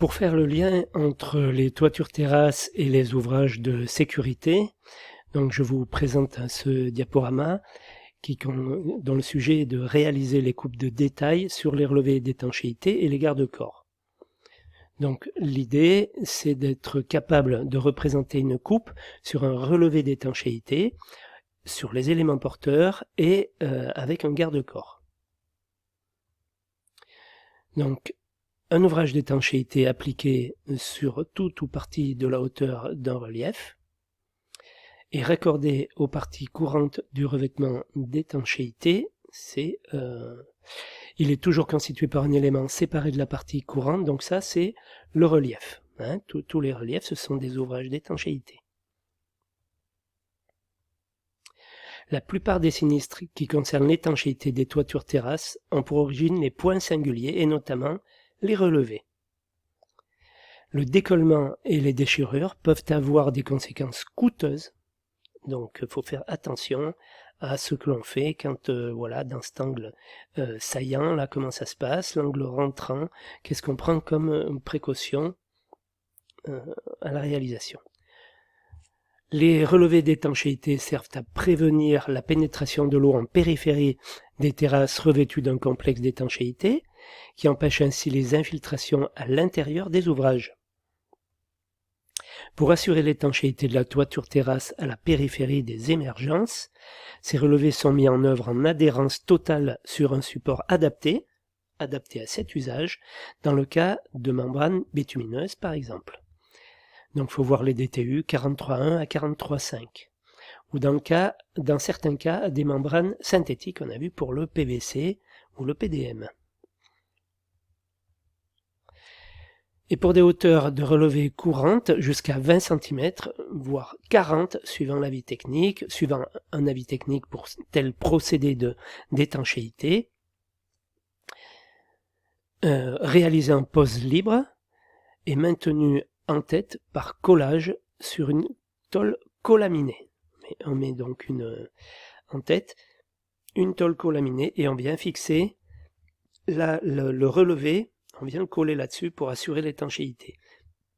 Pour faire le lien entre les toitures terrasses et les ouvrages de sécurité, donc je vous présente ce diaporama dont le sujet est de réaliser les coupes de détail sur les relevés d'étanchéité et les garde-corps. Donc l'idée, c'est d'être capable de représenter une coupe sur un relevé d'étanchéité, sur les éléments porteurs et avec un garde-corps. Donc un ouvrage d'étanchéité appliqué sur tout ou partie de la hauteur d'un relief et raccordé aux parties courantes du revêtement d'étanchéité, il est toujours constitué par un élément séparé de la partie courante, donc ça c'est le relief. Tous les reliefs, ce sont des ouvrages d'étanchéité. La plupart des sinistres qui concernent l'étanchéité des toitures terrasses ont pour origine les points singuliers et notamment les relevés. Le décollement et les déchirures peuvent avoir des conséquences coûteuses, donc il faut faire attention à ce que l'on fait quand, dans cet angle saillant, là comment ça se passe, l'angle rentrant, qu'est-ce qu'on prend comme précaution à la réalisation. Les relevés d'étanchéité servent à prévenir la pénétration de l'eau en périphérie des terrasses revêtues d'un complexe d'étanchéité, qui empêche ainsi les infiltrations à l'intérieur des ouvrages. Pour assurer l'étanchéité de la toiture terrasse à la périphérie des émergences, ces relevés sont mis en œuvre en adhérence totale sur un support adapté à cet usage, dans le cas de membranes bitumineuses par exemple. Donc il faut voir les DTU 43.1 à 43.5. Ou dans certains cas, des membranes synthétiques, on a vu pour le PVC ou le PDM. Et pour des hauteurs de relevé courantes jusqu'à 20 cm, voire 40 suivant un avis technique pour tel procédé d'étanchéité, réalisé en pose libre et maintenu en tête par collage sur une tôle colaminée. On met donc en tête une tôle colaminée et on vient fixer le relevé. On vient coller là-dessus pour assurer l'étanchéité.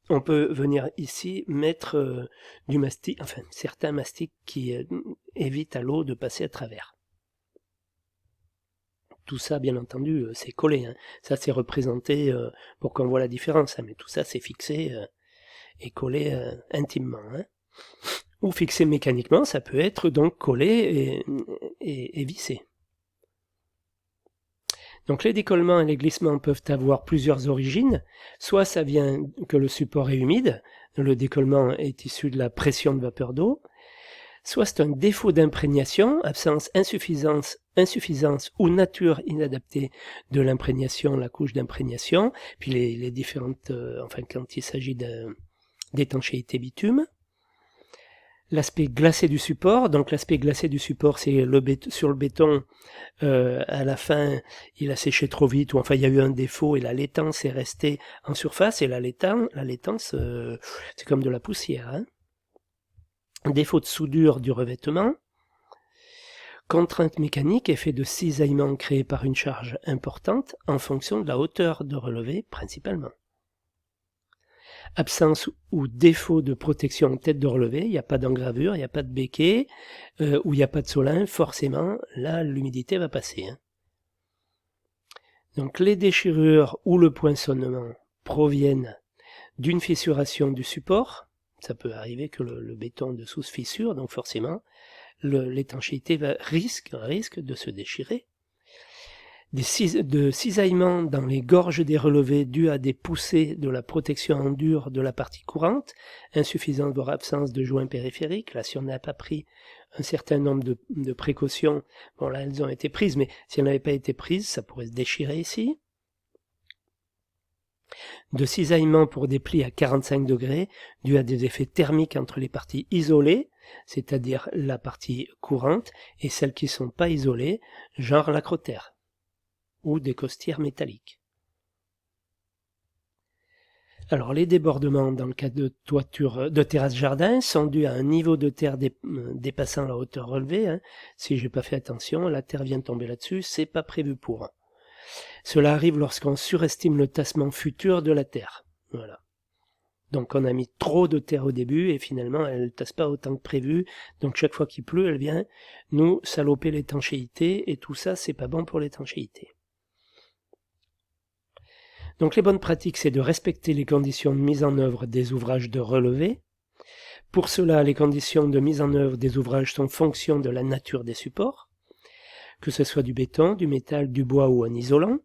On peut venir ici mettre du mastic, certains mastiques qui évitent à l'eau de passer à travers. Tout ça, bien entendu, c'est collé. Ça, c'est représenté pour qu'on voit la différence. Mais tout ça, c'est fixé et collé intimement. Ou fixé mécaniquement, ça peut être donc collé et vissé. Donc les décollements et les glissements peuvent avoir plusieurs origines. Soit ça vient que le support est humide, le décollement est issu de la pression de vapeur d'eau. Soit c'est un défaut d'imprégnation, absence, insuffisance ou nature inadaptée de l'imprégnation, la couche d'imprégnation, puis les différentes, quand il s'agit d'étanchéité bitume. L'aspect glacé du support, donc l'aspect glacé du support, c'est sur le béton, à la fin, il a séché trop vite, ou il y a eu un défaut et la laitance est restée en surface, et la laitance, c'est comme de la poussière. Défaut de soudure du revêtement, contrainte mécanique, effet de cisaillement créé par une charge importante en fonction de la hauteur de relevé principalement. Absence ou défaut de protection en tête de relevé, il n'y a pas d'engravure, il n'y a pas de béquet, ou il n'y a pas de solin, forcément, là, l'humidité va passer. Donc les déchirures ou le poinçonnement proviennent d'une fissuration du support. Ça peut arriver que le béton dessous se fissure, donc forcément, l'étanchéité risque de se déchirer. De cisaillement dans les gorges des relevés dus à des poussées de la protection en dur de la partie courante, insuffisance voire absence de joints périphériques. Là, si on n'a pas pris un certain nombre de précautions, bon là elles ont été prises, mais si elles n'avaient pas été prises, ça pourrait se déchirer ici. De cisaillement pour des plis à 45 degrés, dû à des effets thermiques entre les parties isolées, c'est-à-dire la partie courante, et celles qui ne sont pas isolées, genre l'acrotère ou des costières métalliques. Alors les débordements dans le cas de toiture de terrasse jardin sont dus à un niveau de terre dépassant la hauteur relevée. Si j'ai pas fait attention, la terre vient de tomber là-dessus, c'est pas prévu pour. Cela arrive lorsqu'on surestime le tassement futur de la terre. Donc on a mis trop de terre au début et finalement elle ne tasse pas autant que prévu. Donc chaque fois qu'il pleut, elle vient nous saloper l'étanchéité et tout ça, c'est pas bon pour l'étanchéité. Donc les bonnes pratiques, c'est de respecter les conditions de mise en œuvre des ouvrages de relevé. Pour cela, les conditions de mise en œuvre des ouvrages sont fonction de la nature des supports, que ce soit du béton, du métal, du bois ou un isolant,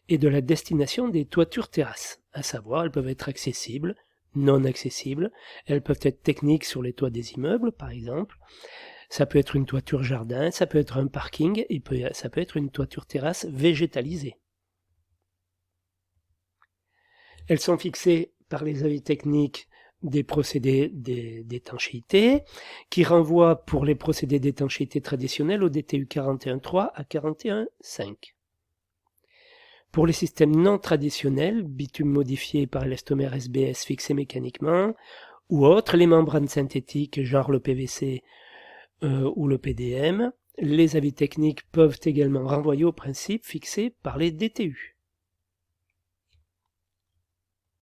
et de la destination des toitures terrasses, à savoir elles peuvent être accessibles, non accessibles, elles peuvent être techniques sur les toits des immeubles par exemple, ça peut être une toiture jardin, ça peut être un parking, et ça peut être une toiture terrasse végétalisée. Elles sont fixées par les avis techniques des procédés d'étanchéité, qui renvoient pour les procédés d'étanchéité traditionnels au DTU 41.3 à 41.5. Pour les systèmes non traditionnels, bitume modifié par l'élastomère SBS fixé mécaniquement, ou autres, les membranes synthétiques, genre le PVC ou le PDM, les avis techniques peuvent également renvoyer aux principes fixés par les DTU.